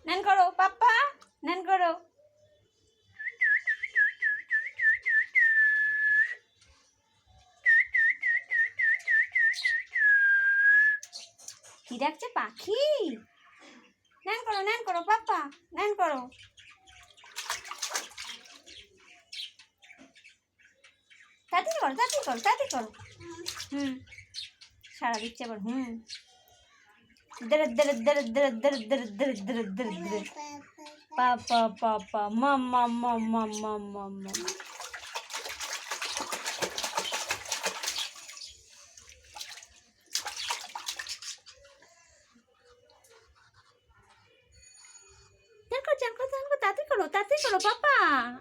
নেন করো পাপ্পা, নেন করো। কি ডাকছে পাখি? নেন করো পাপ্পা, নেন করো। তাড়াতাড়ি করো, তাড়াতাড়ি করো, তাড়াতাড়ি করো। হুম, সারা দিচ্ছে আবার। হুম, দরে দরে দরে দরে দরে দরে দরে দরে দরে দরে পাপা পাপা মাম্মা মাম্মা মাম্মা মাম্মা। তাড়াতাড়ি করো, তাড়াতাড়ি করো পাপা,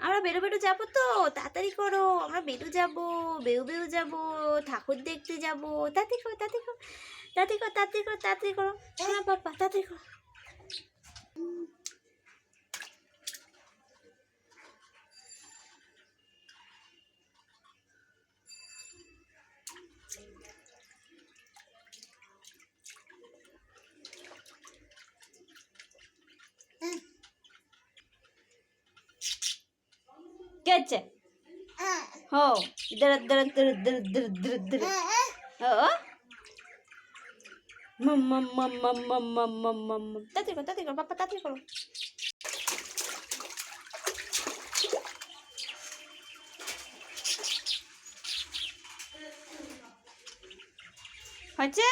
আমরা বেরো বেরো যাবো তো, তাড়াতাড়ি করো, আমরা বেরো যাবো, বেউ বেউ যাবো, ঠাকুর দেখতে যাবো। তাড়াতাড়ি করো, তাড়াতাড়ি করো, তাড়াতাড়ি করো, তাড়াতাড়ি করো, তাড়াতাড়ি করো। হ্যাঁ পাপা, তাড়াতাড়ি করো। কে আছে? हो दर दर दर दर दर दर दर हो मम्मा मम्मा मम्मा मम्मा ताती करो पापा ताती करो হয়েছে।